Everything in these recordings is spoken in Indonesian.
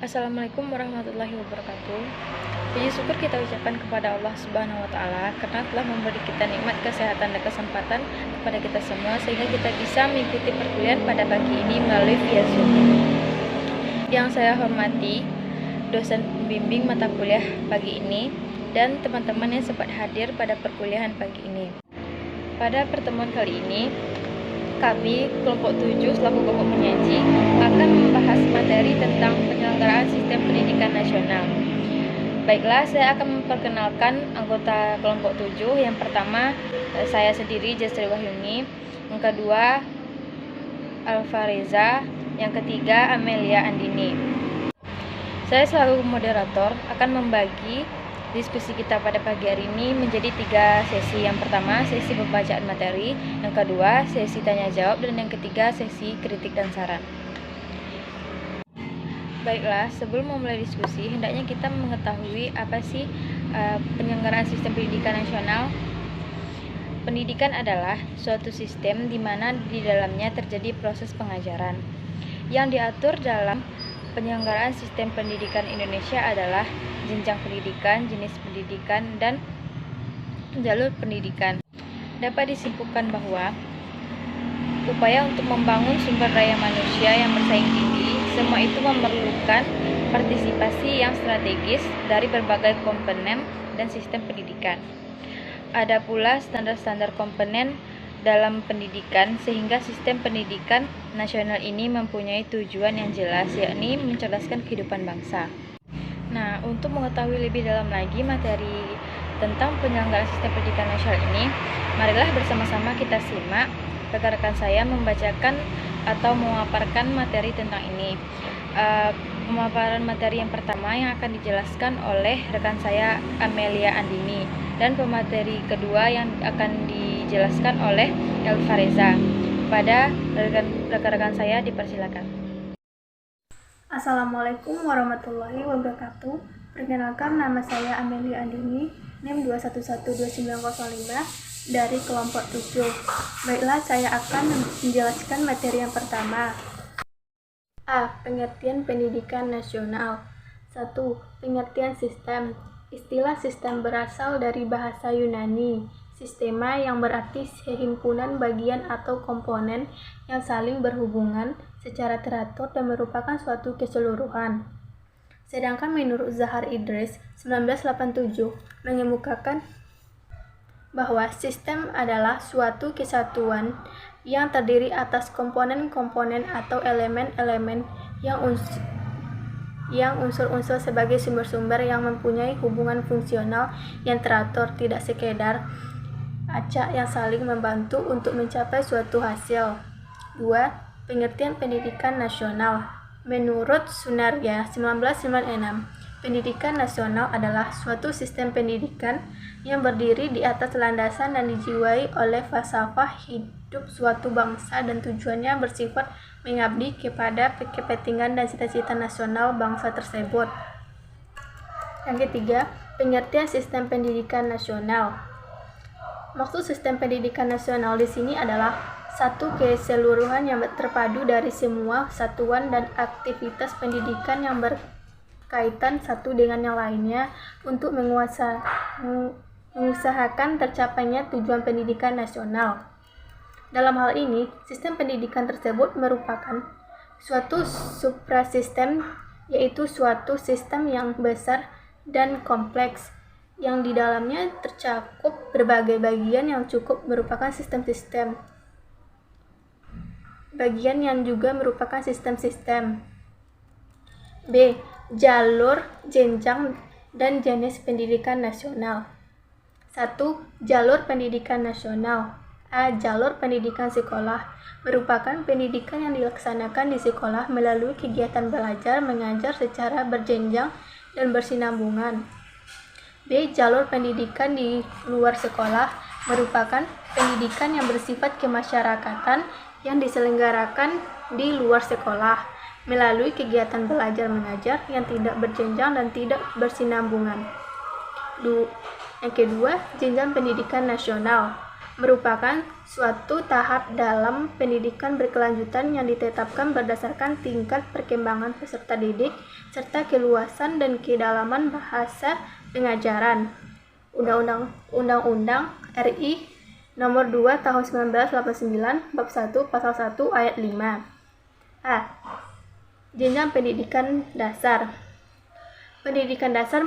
Assalamualaikum warahmatullahi wabarakatuh. Puji syukur kita ucapkan kepada Allah Subhanahu wa taala karena telah memberi kita nikmat kesehatan dan kesempatan kepada kita semua sehingga kita bisa mengikuti perkuliahan pada pagi ini melalui via Zoom. Yang saya hormati dosen pembimbing mata kuliah pagi ini dan teman-teman yang sempat hadir pada perkuliahan pagi ini. Pada pertemuan kali ini kami, kelompok 7 selaku kelompok penyaji, akan membahas materi tentang penyelenggaraan sistem pendidikan nasional. Baiklah, saya akan memperkenalkan anggota kelompok 7. Yang pertama, saya sendiri, Jasri Wahyuni. Yang kedua, Alfa Reza. Yang ketiga, Amelia Andini. Saya selaku moderator akan membagi diskusi kita pada pagi hari ini menjadi 3 sesi. Yang pertama, sesi pembacaan materi. Yang kedua, sesi tanya jawab. Dan yang ketiga, sesi kritik dan saran. Baiklah, sebelum memulai diskusi, hendaknya kita mengetahui apa sih penyelenggaraan sistem pendidikan nasional. Pendidikan adalah suatu sistem di mana di dalamnya terjadi proses pengajaran. Yang diatur dalam penyelenggaraan sistem pendidikan Indonesia adalah jenjang pendidikan, jenis pendidikan, dan jalur pendidikan. Dapat disimpulkan bahwa upaya untuk membangun sumber daya manusia yang bersaing tinggi, semua itu memerlukan partisipasi yang strategis dari berbagai komponen dan sistem pendidikan. Ada pula standar-standar komponen dalam pendidikan sehingga sistem pendidikan nasional ini mempunyai tujuan yang jelas, yakni mencerdaskan kehidupan bangsa. Nah, untuk mengetahui lebih dalam lagi materi tentang penyelenggaraan sistem pendidikan nasional ini, marilah bersama-sama kita simak rekan-rekan saya membacakan atau memaparkan materi tentang ini. Pemaparan materi yang pertama yang akan dijelaskan oleh rekan saya Amelia Andini, dan pemateri kedua yang akan dijelaskan oleh Alfa Reza. Pada rekan-rekan saya dipersilakan. Assalamualaikum warahmatullahi wabarakatuh. Perkenalkan, nama saya Amelia Andini, NIM 2112905 dari kelompok 7. Baiklah, saya akan menjelaskan materi yang pertama. A. Pengertian pendidikan nasional. 1. Pengertian sistem. Istilah sistem berasal dari bahasa Yunani, sistema, yang berarti himpunan bagian atau komponen yang saling berhubungan secara teratur dan merupakan suatu keseluruhan. Sedangkan menurut Zahar Idris 1987 mengemukakan bahwa sistem adalah suatu kesatuan yang terdiri atas komponen-komponen atau elemen-elemen yang unsur-unsur sebagai sumber-sumber yang mempunyai hubungan fungsional yang teratur, tidak sekedar acak yang saling membantu untuk mencapai suatu hasil. 2. Pengertian pendidikan nasional. Menurut Sunarya 1996, pendidikan nasional adalah suatu sistem pendidikan yang berdiri di atas landasan dan dijiwai oleh falsafah hidup suatu bangsa dan tujuannya bersifat mengabdi kepada kepentingan dan cita-cita nasional bangsa tersebut. Yang ketiga, pengertian sistem pendidikan nasional. Maksud sistem pendidikan nasional di sini adalah satu keseluruhan yang terpadu dari semua satuan dan aktivitas pendidikan yang berkaitan satu dengan yang lainnya untuk mengusahakan tercapainya tujuan pendidikan nasional. Dalam hal ini, sistem pendidikan tersebut merupakan suatu suprasistem, yaitu suatu sistem yang besar dan kompleks, yang di dalamnya tercakup berbagai bagian yang cukup merupakan sistem-sistem. Bagian yang juga merupakan sistem-sistem. B. Jalur, jenjang, dan jenis pendidikan nasional. 1. Jalur pendidikan nasional. A. Jalur pendidikan sekolah merupakan pendidikan yang dilaksanakan di sekolah melalui kegiatan belajar mengajar secara berjenjang dan bersinambungan. B. Jalur pendidikan di luar sekolah merupakan pendidikan yang bersifat kemasyarakatan yang diselenggarakan di luar sekolah melalui kegiatan belajar mengajar yang tidak berjenjang dan tidak bersinambungan. Yang kedua, jenjang pendidikan nasional merupakan suatu tahap dalam pendidikan berkelanjutan yang ditetapkan berdasarkan tingkat perkembangan peserta didik serta keluasan dan kedalaman bahasa pengajaran. Undang-Undang RI Nomor 2 Tahun 1989 Bab 1 Pasal 1 Ayat 5. A. Jenjang pendidikan dasar. Pendidikan dasar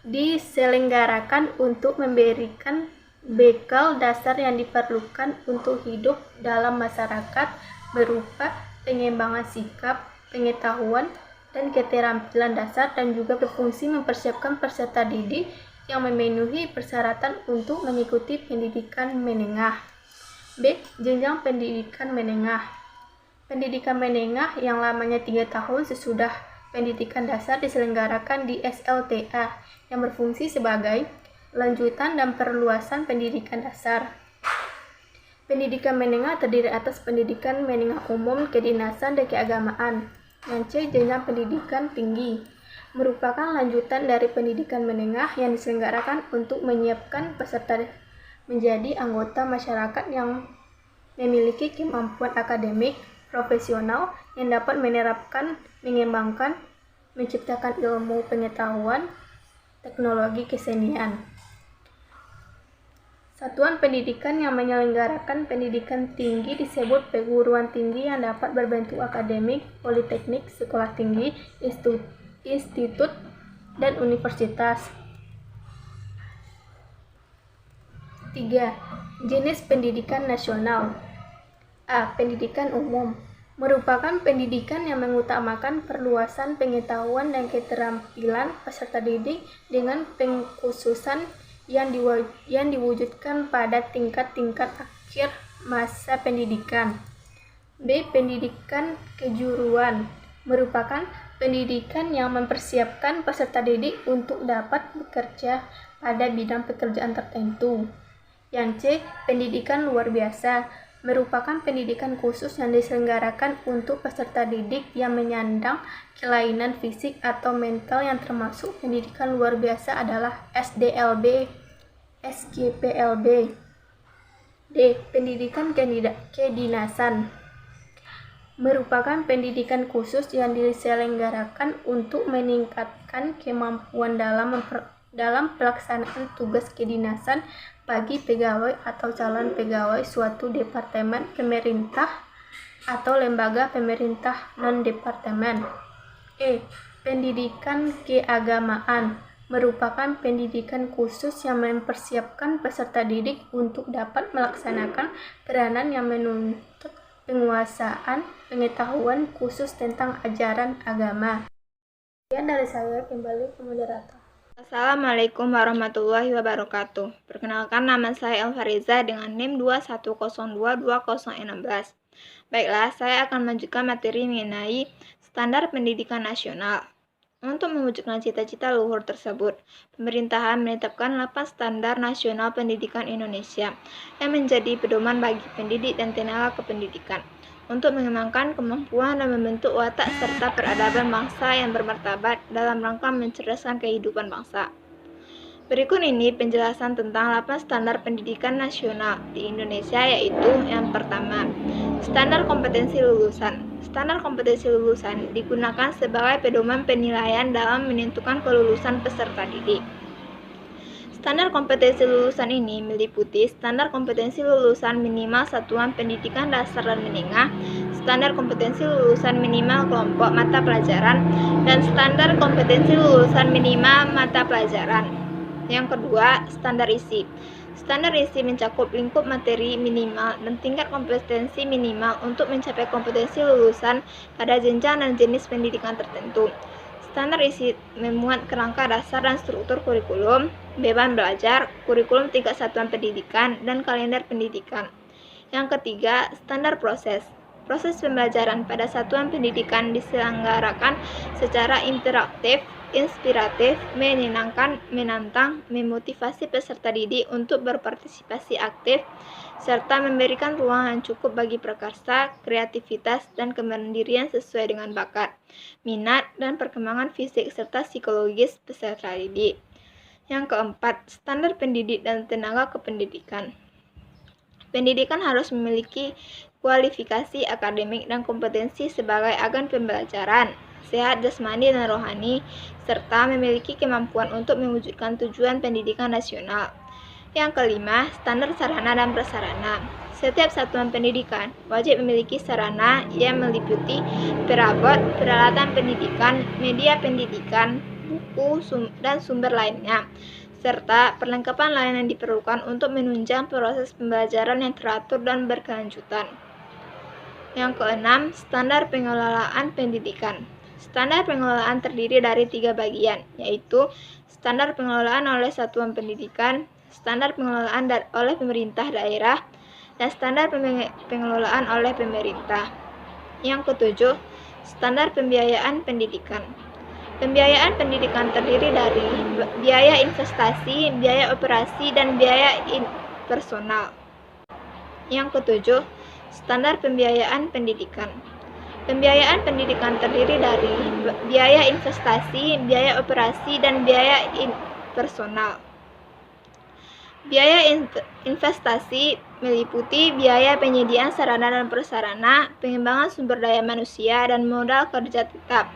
diselenggarakan untuk memberikan bekal dasar yang diperlukan untuk hidup dalam masyarakat berupa pengembangan sikap, pengetahuan, dan keterampilan dasar dan juga berfungsi mempersiapkan peserta didik yang memenuhi persyaratan untuk mengikuti pendidikan menengah. B. Jenjang pendidikan menengah. Pendidikan menengah yang lamanya 3 tahun sesudah pendidikan dasar diselenggarakan di SLTA yang berfungsi sebagai lanjutan dan perluasan pendidikan dasar. Pendidikan menengah terdiri atas pendidikan menengah umum, kedinasan, dan keagamaan. Yang C. Jenjang pendidikan tinggi merupakan lanjutan dari pendidikan menengah yang diselenggarakan untuk menyiapkan peserta menjadi anggota masyarakat yang memiliki kemampuan akademik, profesional, yang dapat menerapkan, mengembangkan, menciptakan ilmu pengetahuan, teknologi kesenian. Satuan pendidikan yang menyelenggarakan pendidikan tinggi disebut perguruan tinggi yang dapat berbentuk akademik, politeknik, sekolah tinggi, institut, dan universitas. 3. Jenis pendidikan nasional. A. Pendidikan umum merupakan pendidikan yang mengutamakan perluasan pengetahuan dan keterampilan peserta didik dengan pengkhususan yang diwujudkan pada tingkat-tingkat akhir masa pendidikan. B. Pendidikan kejuruan merupakan pendidikan yang mempersiapkan peserta didik untuk dapat bekerja pada bidang pekerjaan tertentu. Yang C. Pendidikan luar biasa merupakan pendidikan khusus yang diselenggarakan untuk peserta didik yang menyandang kelainan fisik atau mental yang termasuk pendidikan luar biasa adalah SDLB, SGPLB. D. Pendidikan kedinasan merupakan pendidikan khusus yang diselenggarakan untuk meningkatkan kemampuan dalam pelaksanaan tugas kedinasan bagi pegawai atau calon pegawai suatu departemen pemerintah atau lembaga pemerintah non-departemen. E. Pendidikan keagamaan merupakan pendidikan khusus yang mempersiapkan peserta didik untuk dapat melaksanakan peranan yang menuntut penguasaan pengetahuan khusus tentang ajaran agama. Sekian dari saya, kembali ke moderator. Assalamualaikum warahmatullahi wabarakatuh. Perkenalkan, nama saya Elfariza dengan NIM 210222016. Baiklah, saya akan melanjutkan materi mengenai standar pendidikan nasional. Untuk mewujudkan cita-cita luhur tersebut, pemerintahan menetapkan 8 standar nasional pendidikan Indonesia yang menjadi pedoman bagi pendidik dan tenaga kependidikan untuk mengembangkan kemampuan dan membentuk watak serta peradaban bangsa yang bermartabat dalam rangka mencerdaskan kehidupan bangsa. Berikut ini penjelasan tentang 8 standar pendidikan nasional di Indonesia, yaitu yang pertama, standar kompetensi lulusan. Standar kompetensi lulusan digunakan sebagai pedoman penilaian dalam menentukan kelulusan peserta didik. Standar kompetensi lulusan ini meliputi standar kompetensi lulusan minimal satuan pendidikan dasar dan menengah, standar kompetensi lulusan minimal kelompok mata pelajaran, dan standar kompetensi lulusan minimal mata pelajaran. Yang kedua, standar isi. Standar isi mencakup lingkup materi minimal dan tingkat kompetensi minimal untuk mencapai kompetensi lulusan pada jenjang dan jenis pendidikan tertentu. Standar isi memuat kerangka dasar dan struktur kurikulum, beban belajar, kurikulum tingkat satuan pendidikan, dan kalender pendidikan. Yang ketiga, standar proses. Proses pembelajaran pada satuan pendidikan diselenggarakan secara interaktif, inspiratif, menyenangkan, menantang, memotivasi peserta didik untuk berpartisipasi aktif, serta memberikan ruang yang cukup bagi prakarsa, kreativitas, dan kemandirian sesuai dengan bakat, minat, dan perkembangan fisik serta psikologis peserta didik. Yang keempat, standar pendidik dan tenaga kependidikan. Pendidikan harus memiliki kualifikasi akademik dan kompetensi sebagai agen pembelajaran, sehat jasmani dan rohani, serta memiliki kemampuan untuk mewujudkan tujuan pendidikan nasional. Yang kelima, standar sarana dan prasarana. Setiap satuan pendidikan wajib memiliki sarana yang meliputi perabot, peralatan pendidikan, media pendidikan, buku, dan sumber lainnya, serta perlengkapan lain yang diperlukan untuk menunjang proses pembelajaran yang teratur dan berkelanjutan. Yang keenam, standar pengelolaan pendidikan. Standar pengelolaan terdiri dari 3 bagian, yaitu standar pengelolaan oleh satuan pendidikan, standar pengelolaan oleh pemerintah daerah, dan standar pengelolaan oleh pemerintah. Yang ketujuh, standar pembiayaan pendidikan. Pembiayaan pendidikan terdiri dari biaya investasi, biaya operasi, dan biaya personal. Yang ketujuh, standar pembiayaan pendidikan. Pembiayaan pendidikan terdiri dari biaya investasi, biaya operasi, dan biaya personal. Biaya investasi meliputi biaya penyediaan sarana dan prasarana, pengembangan sumber daya manusia, dan modal kerja tetap.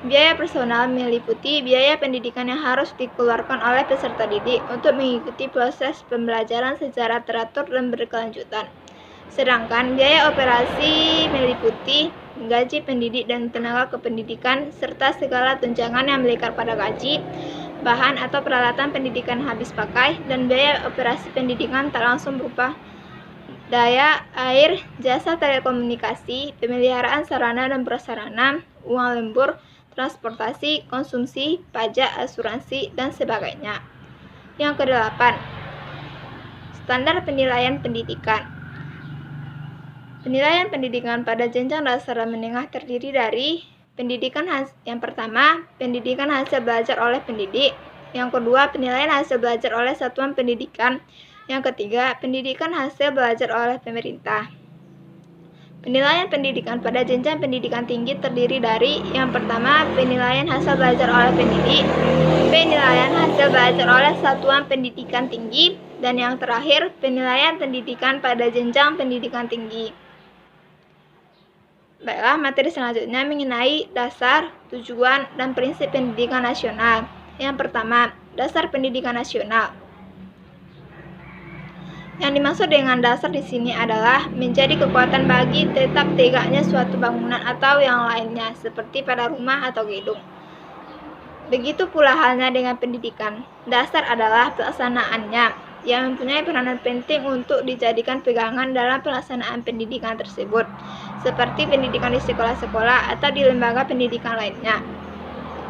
Biaya personal meliputi biaya pendidikan yang harus dikeluarkan oleh peserta didik untuk mengikuti proses pembelajaran secara teratur dan berkelanjutan. Sedangkan biaya operasi meliputi gaji pendidik dan tenaga kependidikan, serta segala tunjangan yang melekat pada gaji, bahan atau peralatan pendidikan habis pakai, dan biaya operasi pendidikan tak langsung berupa daya, air, jasa telekomunikasi, pemeliharaan sarana dan prasarana, uang lembur, transportasi, konsumsi, pajak, asuransi, dan sebagainya. Yang kedelapan, standar penilaian pendidikan. Penilaian pendidikan pada jenjang dasar dan menengah terdiri dari yang pertama, pendidikan hasil belajar oleh pendidik. Yang kedua, penilaian hasil belajar oleh satuan pendidikan. Yang ketiga, pendidikan hasil belajar oleh pemerintah. Penilaian pendidikan pada jenjang pendidikan tinggi terdiri dari yang pertama, penilaian hasil belajar oleh pendidik, penilaian hasil belajar oleh satuan pendidikan tinggi, dan yang terakhir, penilaian pendidikan pada jenjang pendidikan tinggi. Baiklah, materi selanjutnya mengenai dasar, tujuan, dan prinsip pendidikan nasional. Yang pertama, dasar pendidikan nasional. Yang dimaksud dengan dasar di sini adalah menjadi kekuatan bagi tetap tegaknya suatu bangunan atau yang lainnya, seperti pada rumah atau gedung. Begitu pula halnya dengan pendidikan. Dasar adalah pelaksanaannya, yang mempunyai peranan penting untuk dijadikan pegangan dalam pelaksanaan pendidikan tersebut, seperti pendidikan di sekolah-sekolah atau di lembaga pendidikan lainnya.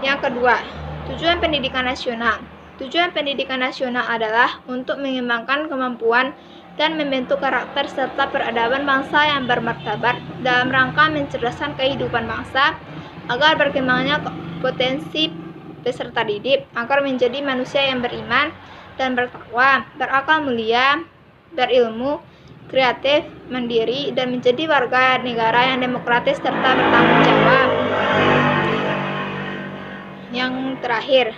Yang kedua, tujuan pendidikan nasional. Tujuan pendidikan nasional adalah untuk mengembangkan kemampuan dan membentuk karakter serta peradaban bangsa yang bermartabat dalam rangka mencerdaskan kehidupan bangsa agar berkembangnya potensi peserta didik agar menjadi manusia yang beriman dan bertakwa, berakal mulia, berilmu, kreatif, mandiri, dan menjadi warga negara yang demokratis serta bertanggung jawab. Yang terakhir,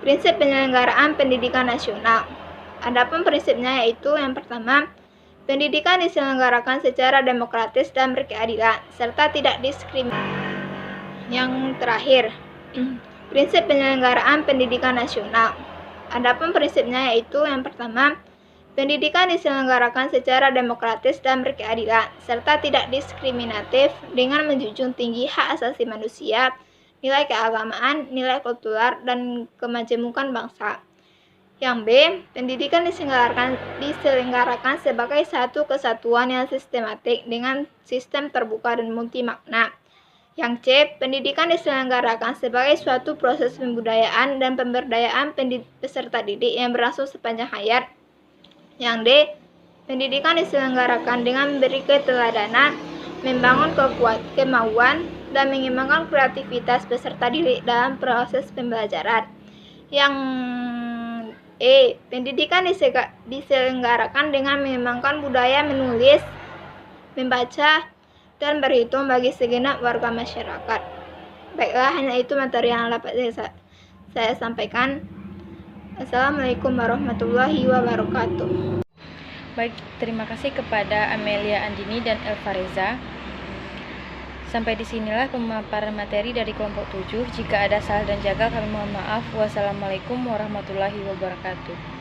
prinsip penyelenggaraan pendidikan nasional. Adapun prinsipnya yaitu yang pertama, pendidikan diselenggarakan secara demokratis dan berkeadilan, serta tidak diskriminatif. Yang terakhir, prinsip penyelenggaraan pendidikan nasional. Adapun prinsipnya yaitu yang pertama, pendidikan diselenggarakan secara demokratis dan berkeadilan, serta tidak diskriminatif dengan menjunjung tinggi hak asasi manusia, nilai keagamaan, nilai kultural, dan kemajemukan bangsa. Yang B, pendidikan diselenggarakan sebagai satu kesatuan yang sistematik dengan sistem terbuka dan multi makna. Yang C, pendidikan diselenggarakan sebagai suatu proses pembudayaan dan pemberdayaan peserta didik yang berlangsung sepanjang hayat. Yang D, pendidikan diselenggarakan dengan memberi keteladanan, membangun kemauan, dan mengembangkan kreativitas peserta didik dalam proses pembelajaran. Yang E, pendidikan diselenggarakan dengan mengembangkan budaya menulis, membaca, dan berhitung bagi segenap warga masyarakat. Baiklah, hanya itu materi yang dapat saya sampaikan. Assalamualaikum warahmatullahi wabarakatuh. Baik, terima kasih kepada Amelia Andini dan Elva Reza. Sampai disinilah pemaparan materi dari kelompok 7. Jika ada salah dan jaga, kami mohon maaf. Wassalamualaikum warahmatullahi wabarakatuh.